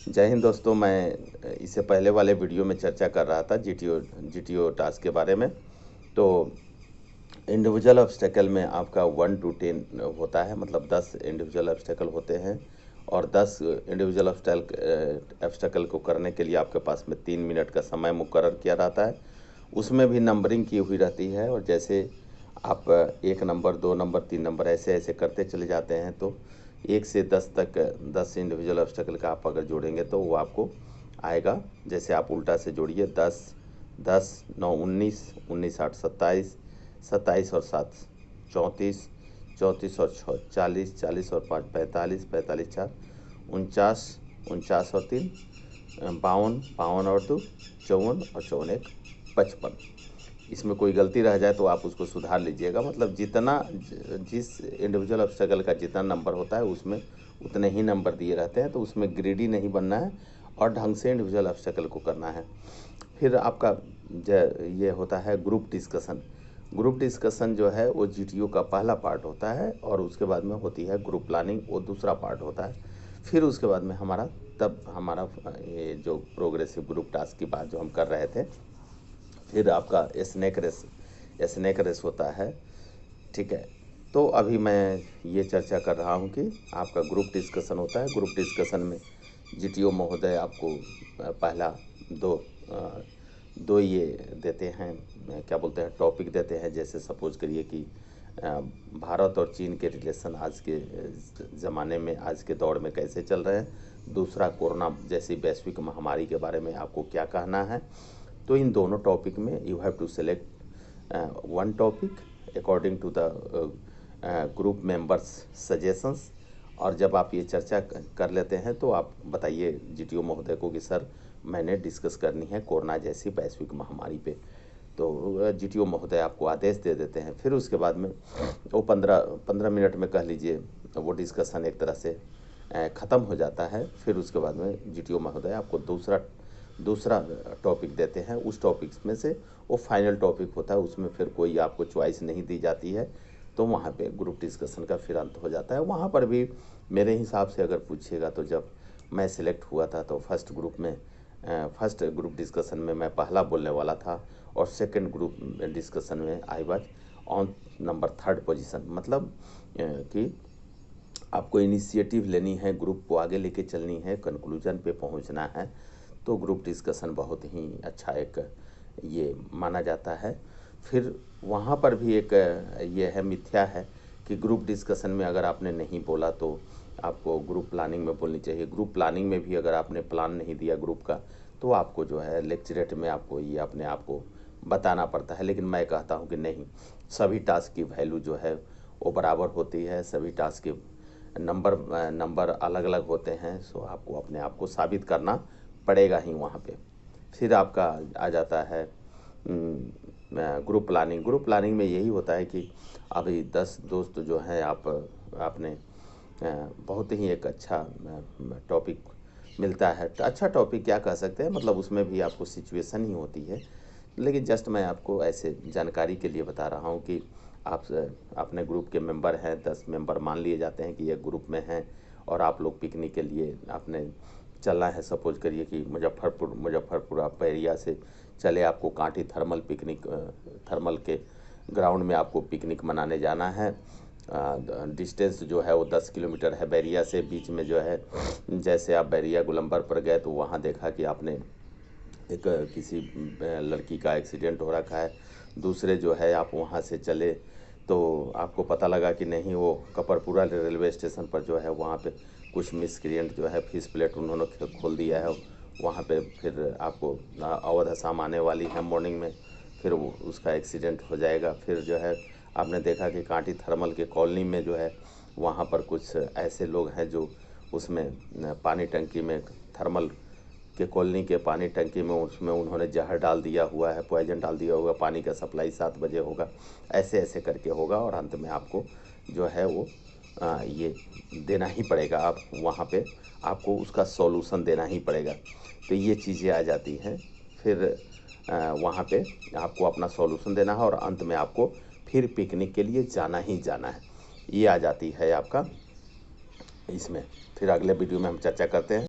जय हिंद दोस्तों। मैं इससे पहले वाले वीडियो में चर्चा कर रहा था जीटीओ टास्क के बारे में। तो इंडिविजुअल ऑब्स्टेकल में आपका 1 to 10 होता है, मतलब 10 इंडिविजुअल ऑब्स्टेकल होते हैं और 10 इंडिविजुअल ऑब्स्टेकल को करने के लिए आपके पास में 3 मिनट का समय मुकर्रर किया रहता है। उसमें भी नंबरिंग की हुई रहती है और जैसे आप 1 नंबर 2 नंबर 3 नंबर ऐसे ऐसे करते चले जाते हैं तो 1 से 10 तक 10 इंडिविजुअल ऑब्स्टेकल का आप अगर जोड़ेंगे तो वो आपको आएगा। जैसे आप उल्टा से जोड़िए 10 10 9 19 19 8 27 27 और 7 34 34 और 6 40 40 और 5 45 45 4 49 49 और 3 52 52 और 2 54 और 54 1 55। इसमें कोई गलती रह जाए तो आप उसको सुधार लीजिएगा। मतलब जिस इंडिविजुअल ऑब्स्टेकल का जितना नंबर होता है उसमें उतने ही नंबर दिए रहते हैं, तो उसमें ग्रीडी नहीं बनना है और ढंग से इंडिविजुअल ऑब्स्टेकल को करना है। फिर आपका ये होता है ग्रुप डिस्कशन। ग्रुप डिस्कशन जो है वो जीटीओ का पहला पार्ट होता है और उसके बाद में होती है ग्रुप प्लानिंग, वो दूसरा पार्ट होता है। फिर उसके बाद में हमारा ये जो प्रोग्रेसिव ग्रुप टास्क की बात जो हम कर रहे थे, फिर आपका स्नैक रेस होता है। ठीक है, तो अभी मैं ये चर्चा कर रहा हूँ कि आपका ग्रुप डिस्कशन होता है। ग्रुप डिस्कशन में जीटीओ महोदय आपको पहला दो ये देते हैं, क्या बोलते हैं, टॉपिक देते हैं। जैसे सपोज करिए कि भारत और चीन के रिलेशन आज के ज़माने में, आज के दौर में कैसे चल रहे हैं। दूसरा, कोरोना जैसी वैश्विक महामारी के बारे में आपको क्या कहना है। तो इन दोनों टॉपिक में you have to select one topic according to the group members suggestions. और जब आप ये चर्चा कर लेते हैं तो आप बताइए जीटीओ महोदय को कि सर मैंने डिस्कस करनी है कोरोना जैसी वैश्विक महामारी पे। तो जीटीओ महोदय आपको आदेश दे देते हैं। फिर उसके बाद में वो 15 मिनट में कह लीजिए वो डिस्कशन एक तरह से ख़त्म हो जाता है। फिर उसके बाद में जीटीओ महोदय आपको दूसरा टॉपिक देते हैं। उस टॉपिक में से वो फाइनल टॉपिक होता है, उसमें फिर कोई आपको चॉइस नहीं दी जाती है। तो वहाँ पे ग्रुप डिस्कशन का फिर अंत हो जाता है। वहाँ पर भी मेरे हिसाब से अगर पूछिएगा तो जब मैं सिलेक्ट हुआ था तो फर्स्ट ग्रुप डिस्कशन में मैं पहला बोलने वाला था और सेकंड ग्रुप डिस्कशन में I was on number 3rd position. मतलब कि आपको इनिशिएटिव लेनी है, ग्रुप को आगे लेके चलनी है, कंक्लूजन पे पहुंचना है। तो ग्रुप डिस्कशन बहुत ही अच्छा एक ये माना जाता है। फिर वहाँ पर भी एक ये है, मिथ्या है कि ग्रुप डिस्कशन में अगर आपने नहीं बोला तो आपको ग्रुप प्लानिंग में बोलनी चाहिए। ग्रुप प्लानिंग में भी अगर आपने प्लान नहीं दिया ग्रुप का तो आपको जो है लेक्चरेट में आपको ये अपने आप को बताना पड़ता है। लेकिन मैं कहता हूँ कि नहीं, सभी टास्क की वैल्यू जो है वो बराबर होती है। सभी टास्क के नंबर अलग अलग होते हैं। सो आपको अपने आप को साबित करना पड़ेगा ही वहाँ पे। फिर आपका आ जाता है ग्रुप प्लानिंग। ग्रुप प्लानिंग में यही होता है कि अभी 10 दोस्त जो हैं आपने बहुत ही एक अच्छा टॉपिक मिलता है। अच्छा टॉपिक क्या कह सकते हैं, मतलब उसमें भी आपको सिचुएशन ही होती है। लेकिन जस्ट मैं आपको ऐसे जानकारी के लिए बता रहा हूँ कि आप अपने ग्रुप के मेंबर हैं, 10 मेंबर मान लिए जाते हैं कि एक ग्रुप में हैं और आप लोग पिकनिक के लिए आपने चलना है। सपोज करिए कि मुजफ्फरपुर आप बैरिया से चले, आपको कांटी थर्मल के ग्राउंड में आपको पिकनिक मनाने जाना है। डिस्टेंस जो है वो 10 किलोमीटर है बैरिया से। बीच में जो है, जैसे आप बैरिया गोलंबर पर गए तो वहाँ देखा कि आपने एक किसी लड़की का एक्सीडेंट हो रखा है। दूसरे जो है आप वहाँ से चले तो आपको पता लगा कि नहीं, वो कपरपुरा रेलवे स्टेशन पर जो है वहाँ पे कुछ मिसक्रिएंट जो है फिश प्लेट उन्होंने खोल दिया है वहाँ पे। फिर आपको अवध असम आने वाली है मॉर्निंग में, फिर वो उसका एक्सीडेंट हो जाएगा। फिर जो है आपने देखा कि कांटी थर्मल के कॉलोनी में जो है वहाँ पर कुछ ऐसे लोग हैं जो उसमें पानी टंकी में, थर्मल के कॉलोनी के पानी टंकी में, उसमें उन्होंने जहर डाल दिया हुआ है, पॉइजन डाल दिया होगा। पानी का सप्लाई 7 बजे होगा, ऐसे ऐसे करके होगा और अंत में आपको जो है वो ये देना ही पड़ेगा। आप वहाँ पे आपको उसका सॉल्यूशन देना ही पड़ेगा। तो ये चीज़ें आ जाती हैं। फिर वहाँ पे आपको अपना सॉल्यूशन देना है और अंत में आपको फिर पिकनिक के लिए जाना ही जाना है। ये आ जाती है आपका इसमें। फिर अगले वीडियो में हम चर्चा करते हैं।